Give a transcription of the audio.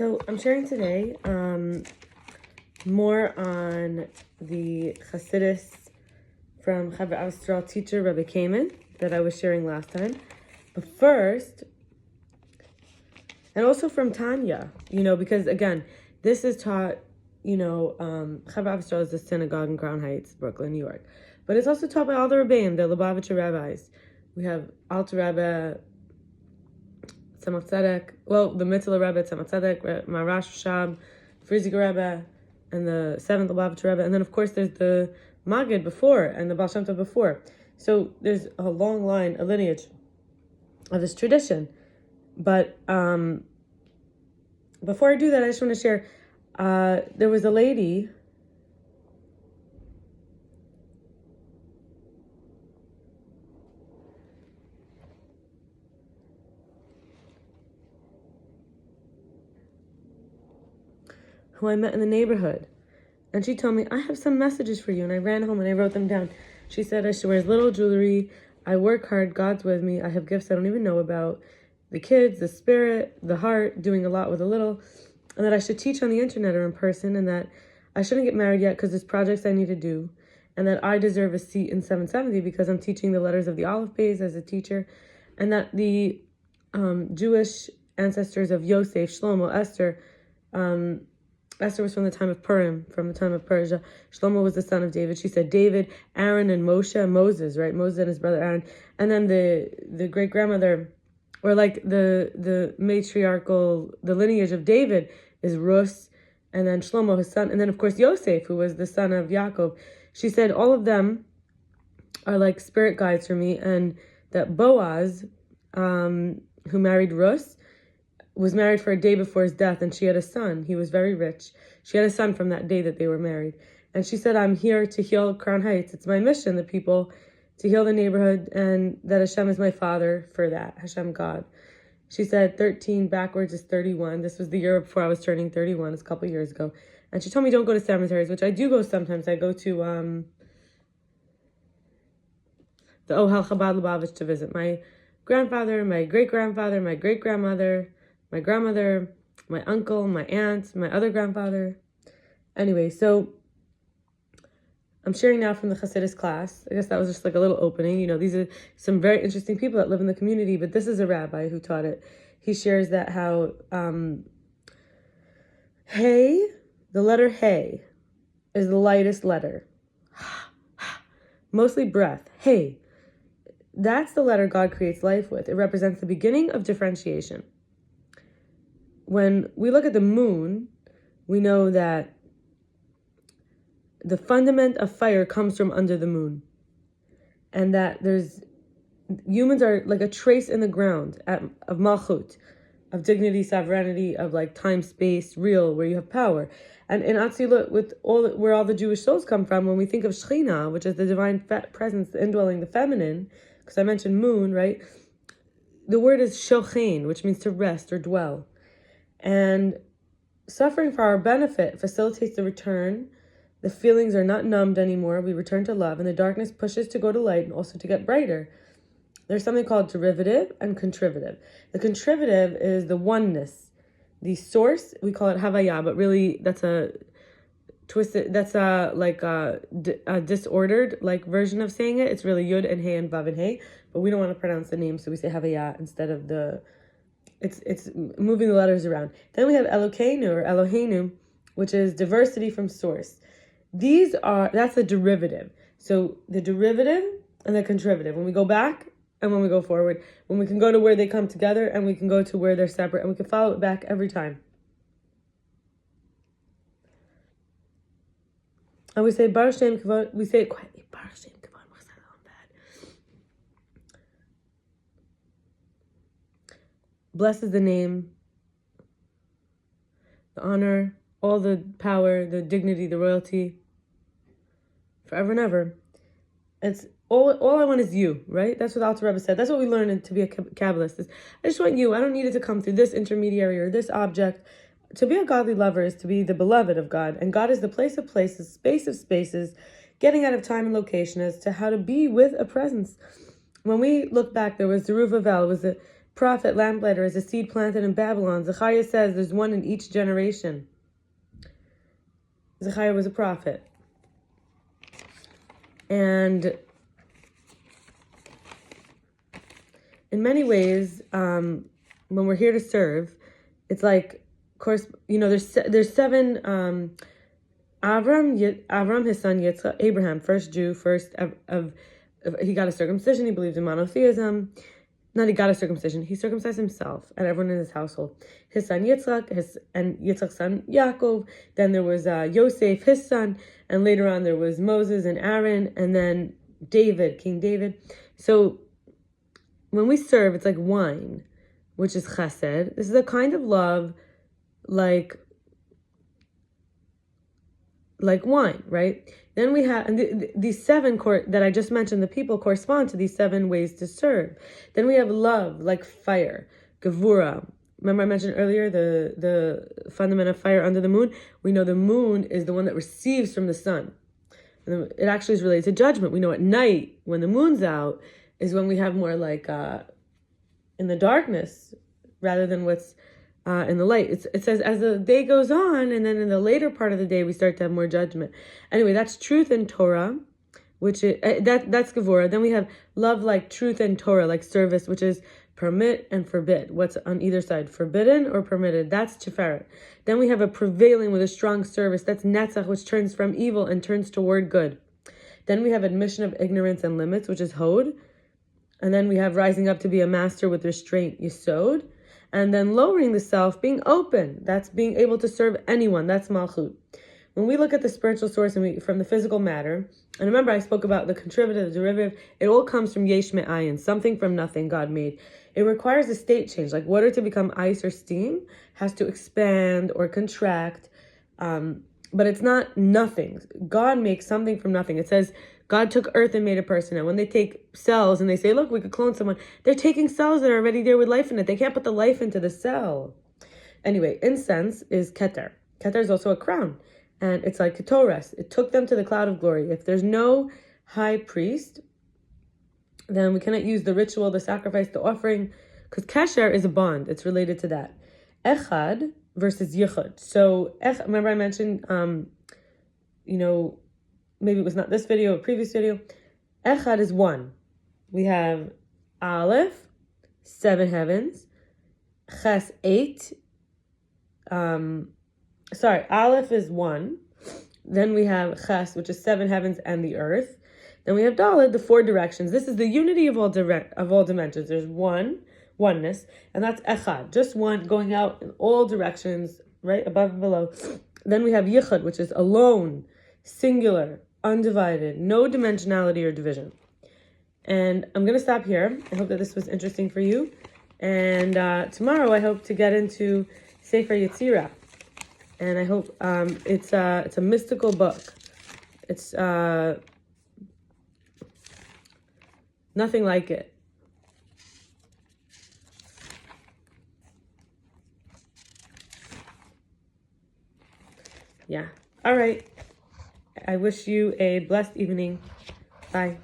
So I'm sharing today more on the Chassidis from Chevra Ahavas Yisroel teacher Rabbi Kamman that I was sharing last time. But first, and also from Tanya, because again, this is taught, Chevra Ahavas Yisroel is the synagogue in Crown Heights, Brooklyn, New York. But it's also taught by all the Rebbeim, the Lubavitcher rabbis. We have Alter Rebbe, Tzemach Tzedek, the Mitzvah Rebbe, Tzemach Tzedek, Marash Shab, Frierdiker Rebbe, and the 7th Lubavitcher Rebbe. And then, of course, there's the Maggid before and the Baal Shem Tov before. So there's a long line, a lineage of this tradition. But before I do that, I just want to share, there was a lady who I met in the neighborhood. And she told me, I have some messages for you. And I ran home and I wrote them down. She said, she wears little jewelry. I work hard. God's with me. I have gifts I don't even know about. The kids, the spirit, the heart, doing a lot with a little. And that I should teach on the internet or in person. And that I shouldn't get married yet because there's projects I need to do. And that I deserve a seat in 770 because I'm teaching the letters of the Aleph Beis as a teacher. And that the Jewish ancestors of Yosef, Shlomo, Esther, Esther was from the time of Purim, from the time of Persia. Shlomo was the son of David. She said David, Aaron, and Moses, right? Moses and his brother Aaron. And then the great-grandmother, or like the matriarchal, the lineage of David is Rus, and then Shlomo, his son. And then, of course, Yosef, who was the son of Yaakov. She said all of them are like spirit guides for me. And that Boaz, who married Rus, was married for a day before his death, and she had a son. He was very rich. She had a son from that day that they were married. And she said, I'm here to heal Crown Heights. It's my mission, the people, to heal the neighborhood, and that Hashem is my father for that, Hashem God. She said 13 backwards is 31. This was the year before I was turning 31. It's a couple years ago. And she told me don't go to cemeteries, which I do go sometimes. I go to the Ohel Chabad Lubavitch to visit my grandfather, my great-grandfather, my great-grandmother, my grandmother, my uncle, my aunt, my other grandfather. Anyway, so I'm sharing now from the Chassidis class. I guess that was just like a little opening. These are some very interesting people that live in the community, but this is a rabbi who taught it. He shares that how Hey, the letter Hey, is the lightest letter. Mostly breath. Hey. That's the letter God creates life with. It represents the beginning of differentiation. When we look at the moon, we know that the fundament of fire comes from under the moon. And that humans are like a trace in the ground of malchut, of dignity, sovereignty, of like time, space, real, where you have power. And in Atzilut, where all the Jewish souls come from, when we think of Shekhinah, which is the divine presence, the indwelling, the feminine, because I mentioned moon, right? The word is shochen, which means to rest or dwell. And suffering for our benefit facilitates the return. The feelings are not numbed anymore. We return to love, and the darkness pushes to go to light and also to get brighter. There's something called derivative and contrivative. The contrivative is the oneness. The source, we call it Havaya, but really that's a twisted, that's a disordered like version of saying it. It's really Yud and Hey and Vav and Hey, but we don't want to pronounce the name, so we say Havaya instead of it's moving the letters around. Then we have Elokeinu or Eloheinu, which is diversity from source. That's the derivative. So the derivative and the contrivative. When we go back and when we go forward, when we can go to where they come together and we can go to where they're separate, and we can follow it back every time. And we say Baruch Shem Kavod. We say it quietly. Baruch Shem Kavod. Blessed is the name, the honor, all the power, the dignity, the royalty, forever and ever. It's all I want is you, right? That's what Alter Rebbe said. That's what we learn to be a Kabbalist. I just want you. I don't need it to come through this intermediary or this object. To be a godly lover is to be the beloved of God. And God is the place of places, space of spaces, getting out of time and location as to how to be with a presence. When we look back, there was Zerubbabel, was prophet, lamplighter, as a seed planted in Babylon. Zechariah says there's one in each generation. Zechariah was a prophet. And in many ways, when we're here to serve, it's like, of course, there's seven. Avram, his son Yitzchak, Abraham, first Jew, he got a circumcision. He believed in monotheism. Not he got a circumcision. He circumcised himself and everyone in his household. His son Yitzchak, and Yitzchak's son Yaakov. Then there was Yosef, his son, and later on there was Moses and Aaron, and then David, King David. So when we serve, it's like wine, which is chesed. This is a kind of love like wine, right? Then we have, and these seven that I just mentioned, the people correspond to these seven ways to serve. Then we have love, like fire, gevura. Remember I mentioned earlier the fundament of fire under the moon? We know the moon is the one that receives from the sun. And it actually is related to judgment. We know at night, when the moon's out, is when we have more like in the darkness rather than what's in the light. It says as the day goes on, and then in the later part of the day we start to have more judgment. Anyway, that's truth and Torah, which is that's Gevurah. Then we have love like truth and Torah, like service, which is permit and forbid. What's on either side, forbidden or permitted? That's Tiferet. Then we have a prevailing with a strong service. That's Netzach, which turns from evil and turns toward good. Then we have admission of ignorance and limits, which is Hod. And then we have rising up to be a master with restraint, Yesod. And then lowering the self, being open. That's being able to serve anyone. That's Malchut. When we look at the spiritual source from the physical matter, and remember I spoke about the contributive, the derivative, it all comes from Yesh Me'ayin, something from nothing God made. It requires a state change. Like water to become ice or steam has to expand or contract. But it's not nothing. God makes something from nothing. It says God took earth and made a person. And when they take cells and they say, look, we could clone someone, they're taking cells that are already there with life in it. They can't put the life into the cell. Anyway, incense is keter. Keter is also a crown. And it's like ketores. It took them to the cloud of glory. If there's no high priest, then we cannot use the ritual, the sacrifice, the offering, because kesher is a bond. It's related to that. Echad versus yichud. So, remember I mentioned, maybe it was not this video, a previous video. Echad is one. We have Aleph, 7 heavens. Ches, 8. Aleph is 1. Then we have Ches, which is 7 heavens and the earth. Then we have Dalet, the 4 directions. This is the unity of all dimensions. There's oneness, and that's Echad, just one going out in all directions, right, above and below. Then we have Yichud, which is alone, singular, undivided, no dimensionality or division. And I'm going to stop here. I hope that this was interesting for you. And tomorrow I hope to get into Sefer Yetzirah. And I hope it's a mystical book. It's nothing like it. Yeah. All right. I wish you a blessed evening. Bye.